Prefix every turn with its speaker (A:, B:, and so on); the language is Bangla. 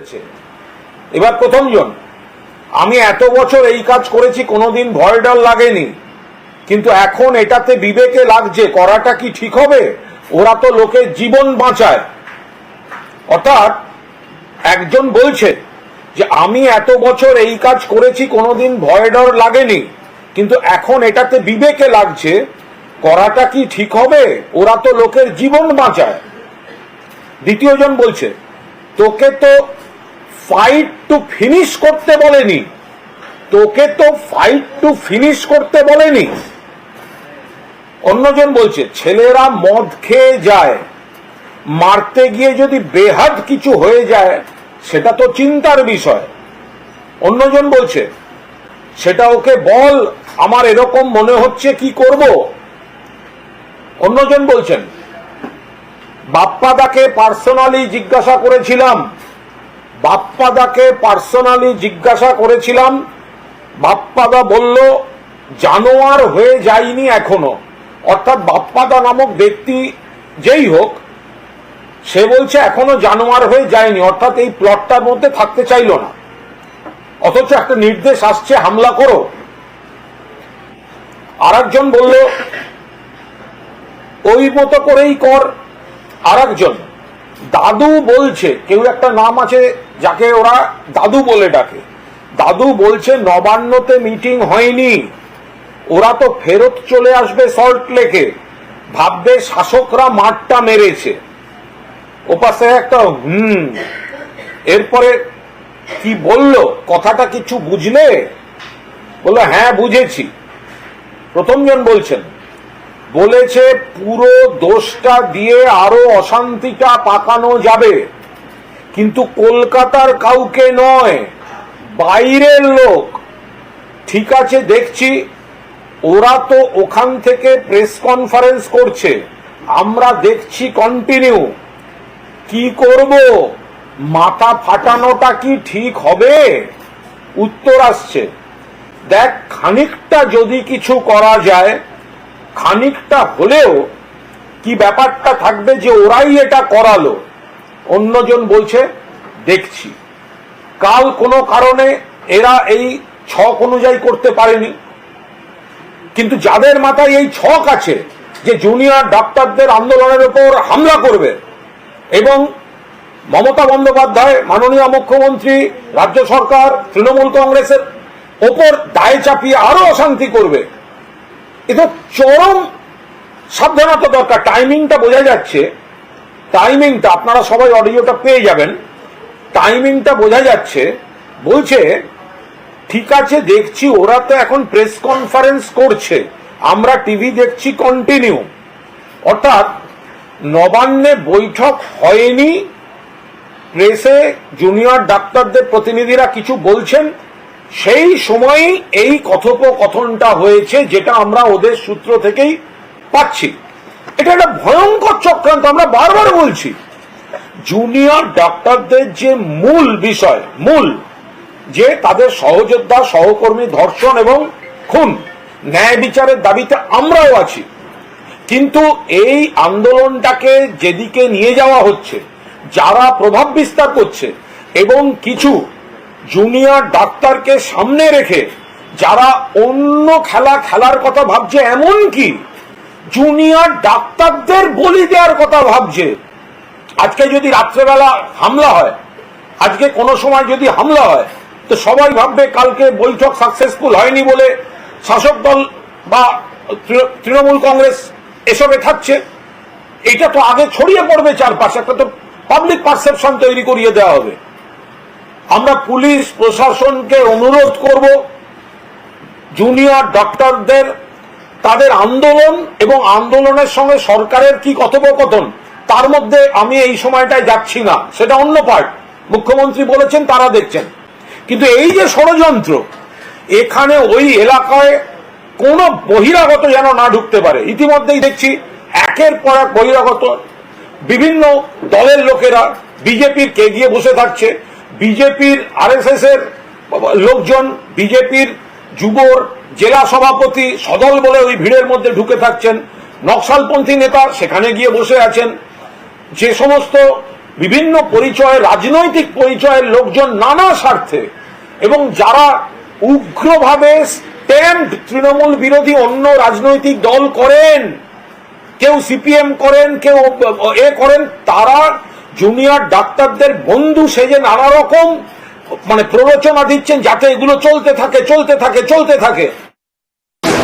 A: বলেছে। এবার প্রথমজন, আমি এত বছর এই কাজ করেছি, কোনোদিন ভয় ডর লাগেনি, কিন্তু এখন এটাতে বিবেকে লাগছে, করাটা কি ঠিক হবে? ওরা তো লোকের জীবন বাঁচায়। অর্থাৎ একজন বলছে যে আমি এত বছর এই কাজ করেছি, কোনোদিন ভয় ডর লাগেনি, কিন্তু এখন এটাতে বিবেকে লাগছে, করাটা কি ঠিক হবে? ওরা তো লোকের জীবন বাঁচায়। দ্বিতীয়জন বলছে, তোকে তো ফাইট টু ফিনিশ করতে বলেনি, তোকে তো ফাইট টু ফিনিশ করতে বলেনি। অন্যজন বলছে, ছেলেরা মদ খেয়ে যায়, মারতে গিয়ে যদি বেহাত কিছু হয়ে যায় সেটা তো চিন্তার বিষয়। অন্যজন বলছে, সেটা ওকে বল, আমার এরকম মনে হচ্ছে, কি করব। অন্যজন বলছেন, বাপ্পাদাকে পার্সোনালি জিজ্ঞাসা করেছিলাম, বাপ্পাদাকে পার্সোনালি জিজ্ঞাসা করেছিলাম, বাপ্পাদা বলল জানোয়ার হয়ে যায়নি এখনো। অর্থাৎ বাপ্পাদা নামক ব্যক্তি যেই হোক, সে বলছে এখনো জানোয়ার হয়ে যায়নি, অর্থাৎ এই প্লটটার মধ্যে থাকতে চাইল না, অথচ একটা নির্দেশ আসছে হামলা করো। আর একজন বলল ওই মতো করেই কর। আর একজন দাদু বলছে, কেউ একটা নাম আছে যাকে ওরা দাদু বলে ডাকে, দাদু বলছে নবান্নতে মিটিং হয়নি, ওরা তো ফেরত চলে আসবে সল্ট লেকে, ভাববে শাসকরা মাঠটা মেরেছে। ওপাশে একটা এরপরে কি বলল, কথাটা কিছু বুঝলে? বললো হ্যাঁ বুঝেছি। প্রথমজন বলছেন, বলেছে পুরো দোষটা দিয়ে আরো অশান্তিটা পাকানো যাবে, কিন্তু কলকাতার কাউকে নয়, বাইরের লোক। ঠিক আছে, দেখছি, ওরা তো ওখান থেকে প্রেস কনফারেন্স করছে, আমরা দেখছি কন্টিনিউ। কি করব? মাথা ফাটানোটা কি ঠিক হবে? উত্তর আসছে, দেখ, খানিকটা যদি কিছু করা যায়, খানিকটা হলেও কি ব্যাপারটা থাকবে যে ওরাই এটা করালো। অন্যজন বলছে দেখছি। কাল কোনো কারণে এরা এই ছক অনুযায়ী করতে পারেনি, কিন্তু যাদের মাথায় এই ছক আছে যে জুনিয়র ডাক্তারদের আন্দোলনের উপর হামলা করবে এবং মমতা বন্দ্যোপাধ্যায়, মাননীয় মুখ্যমন্ত্রী, রাজ্য সরকার, তৃণমূল কংগ্রেসের ওপর দায় চাপিয়ে আরো অশান্তি করবে, এটা চরম সাবধানতা দরকার। টাইমিংটা বোঝা যাচ্ছে, টাইমিংটা আপনারা সবাই অডিওটা পেয়ে যাবেন, টাইমিংটা বোঝা যাচ্ছে। বলছে ঠিক আছে, দেখছি, ওরা তো এখন প্রেস কনফারেন্স করছে, আমরা টিভি দেখছি কন্টিনিউ। অর্থাৎ নবান্নে বৈঠক হয়নি, প্রেসে জুনিয়র ডাক্তারদের প্রতিনিধিরা কিছু বলছেন, সেই সময়ই এই কথোপকথনটা হয়েছে, যেটা আমরা ওদের সূত্র থেকেই পাচ্ছি। এটা একটা ভয়ঙ্কর চক্রান্ত। আমরা বারবার বলছি, জুনিয়র ডাক্তারদের যে মূল বিষয়, মূল যে তাদের সহযোদ্ধা সহকর্মী ধর্ষণ এবং খুন, ন্যায় বিচারের দাবিতে আমরাও আছি, কিন্তু এই আন্দোলনটাকে যেদিকে নিয়ে যাওয়া হচ্ছে, যারা প্রভাব বিস্তার করছে এবং কিছু জুনিয়র ডাক্তারকে সামনে রেখে যারা অন্য খেলা খেলার কথা ভাবছে, এমনকি জুনিয়র ডাক্তারদের বলি দেওয়ার কথা ভাবছে। আজকে যদি রাত্রেবেলা হামলা হয়, আজকে কোনো সময় যদি হামলা হয়, তো সবাই ভাববে কালকে বৈঠক সাকসেসফুল হয়নি বলে শাসক দল বা তৃণমূল কংগ্রেস এসবে থাকছে। এটা তো আগে ছড়িয়ে পড়বে চারপাশে, একটা তো পাবলিক পারসেপশন তৈরি করিয়ে দেওয়া হবে। আমরা পুলিশ প্রশাসনকে অনুরোধ করব, জুনিয়র ডক্টরদের তাদের আন্দোলন এবং আন্দোলনের সঙ্গে সরকারের কি কথোপকথন, তার মধ্যে আমি এই সময়টায় যাচ্ছি না, সেটা অন্য পার্ট। মুখ্যমন্ত্রী বলেছেন, তারা দেখছেন, কিন্তু এই যে ষড়যন্ত্র, এখানে ওই এলাকায় কোন বহিরাগত যেন না ঢুকতে পারে। ইতিমধ্যেই দেখছি একের পর এক বহিরাগত বিভিন্ন দলের লোকেরা বিজেপির কে গিয়ে বসে থাকছে, বিজেপির আরএসএস এর লোকজন, বিজেপির যুবর জেলা সভাপতি সদল বলে ওই ভিড়ের মধ্যে ঢুকে থাকছেন, নকশালপন্থী নেতা সেখানে গিয়ে বসে আছেন, যে সমস্ত বিভিন্ন পরিচয়, রাজনৈতিক পরিচয়ের লোকজন নানা স্বার্থে এবং যারা উগ্রভাবে স্ট্যাম্প তৃণমূল বিরোধী অন্য রাজনৈতিক দল করেন, কেউ সিপিএম করেন, কেউ করেন, তারা জুনিয়র ডাক্তারদের বন্ধু সেজে নানা রকম প্ররোচনা দিচ্ছেন যাতে এগুলো চলতে থাকে।